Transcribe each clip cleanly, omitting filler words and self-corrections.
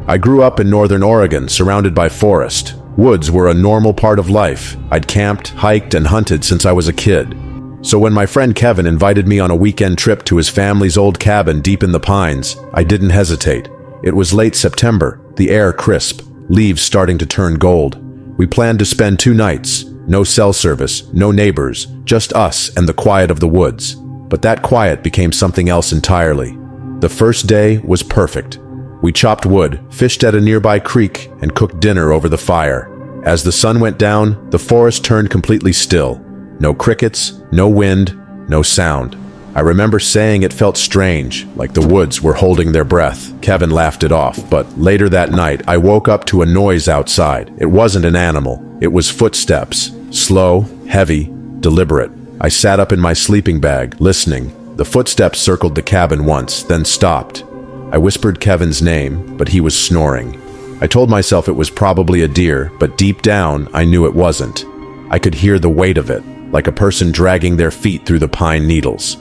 I grew up in northern Oregon, surrounded by forest. Woods were a normal part of life. I'd camped, hiked, and hunted since I was a kid. So when my friend Kevin invited me on a weekend trip to his family's old cabin deep in the pines, I didn't hesitate. It was late September, the air crisp, leaves starting to turn gold. We planned to spend 2 nights. No cell service, no neighbors, just us and the quiet of the woods. But that quiet became something else entirely. The first day was perfect. We chopped wood, fished at a nearby creek, and cooked dinner over the fire. As the sun went down, the forest turned completely still. No crickets, no wind, no sound. I remember saying it felt strange, like the woods were holding their breath. Kevin laughed it off, but later that night, I woke up to a noise outside. It wasn't an animal. It was footsteps. Slow, heavy, deliberate. I sat up in my sleeping bag, listening. The footsteps circled the cabin once, then stopped. I whispered Kevin's name, but he was snoring. I told myself it was probably a deer, but deep down, I knew it wasn't. I could hear the weight of it, like a person dragging their feet through the pine needles.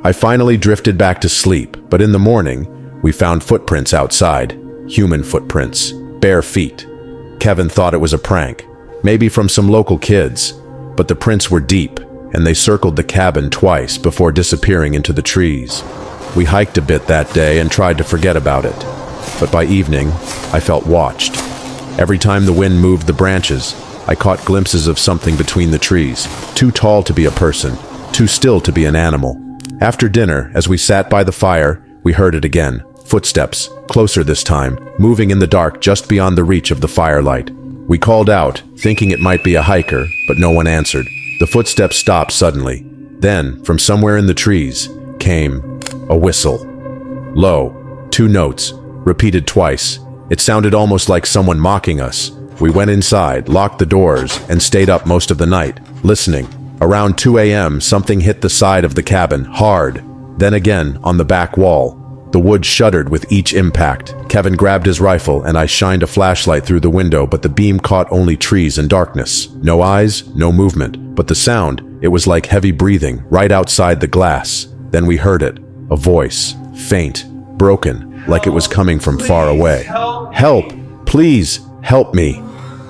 I finally drifted back to sleep, but in the morning, we found footprints outside. Human footprints. Bare feet. Kevin thought it was a prank, maybe from some local kids, but the prints were deep, and they circled the cabin twice before disappearing into the trees. We hiked a bit that day and tried to forget about it, but by evening, I felt watched. Every time the wind moved the branches, I caught glimpses of something between the trees, too tall to be a person, too still to be an animal. After dinner, as we sat by the fire, we heard it again. Footsteps, closer this time, moving in the dark just beyond the reach of the firelight. We called out, thinking it might be a hiker, but no one answered. The footsteps stopped suddenly. Then, from somewhere in the trees, came a whistle. Low, 2 notes, repeated twice. It sounded almost like someone mocking us. We went inside, locked the doors, and stayed up most of the night, listening. Around 2 a.m., something hit the side of the cabin, hard. Then again, on the back wall. The wood shuddered with each impact. Kevin grabbed his rifle, and I shined a flashlight through the window, but the beam caught only trees and darkness. No eyes, no movement. But the sound, it was like heavy breathing, right outside the glass. Then we heard it. A voice. Faint. Broken. Like it was coming from far away. Help! Please! Help me!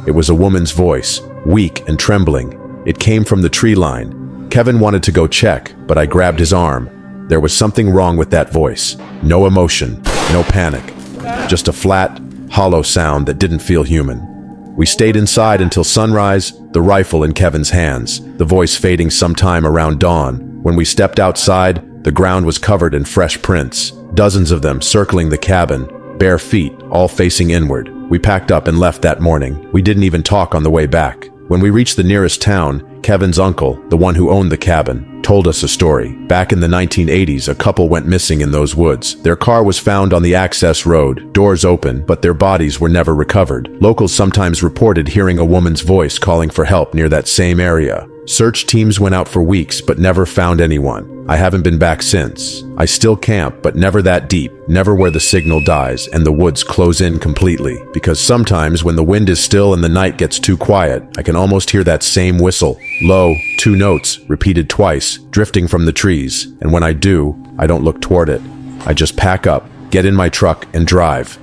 It was a woman's voice, weak and trembling. It came from the tree line. Kevin wanted to go check, but I grabbed his arm. There was something wrong with that voice. No emotion, no panic. Just a flat, hollow sound that didn't feel human. We stayed inside until sunrise, the rifle in Kevin's hands, the voice fading sometime around dawn. When we stepped outside, the ground was covered in fresh prints, dozens of them circling the cabin, bare feet, all facing inward. We packed up and left that morning. We didn't even talk on the way back. When we reached the nearest town, Kevin's uncle, the one who owned the cabin, told us a story. Back in the 1980s, a couple went missing in those woods. Their car was found on the access road, doors open, but their bodies were never recovered. Locals sometimes reported hearing a woman's voice calling for help near that same area. Search teams went out for weeks, but never found anyone. I haven't been back since. I still camp, but never that deep, never where the signal dies and the woods close in completely. Because sometimes when the wind is still and the night gets too quiet, I can almost hear that same whistle. Low, 2 notes, repeated twice, drifting from the trees. And when I do, I don't look toward it. I just pack up, get in my truck, and drive.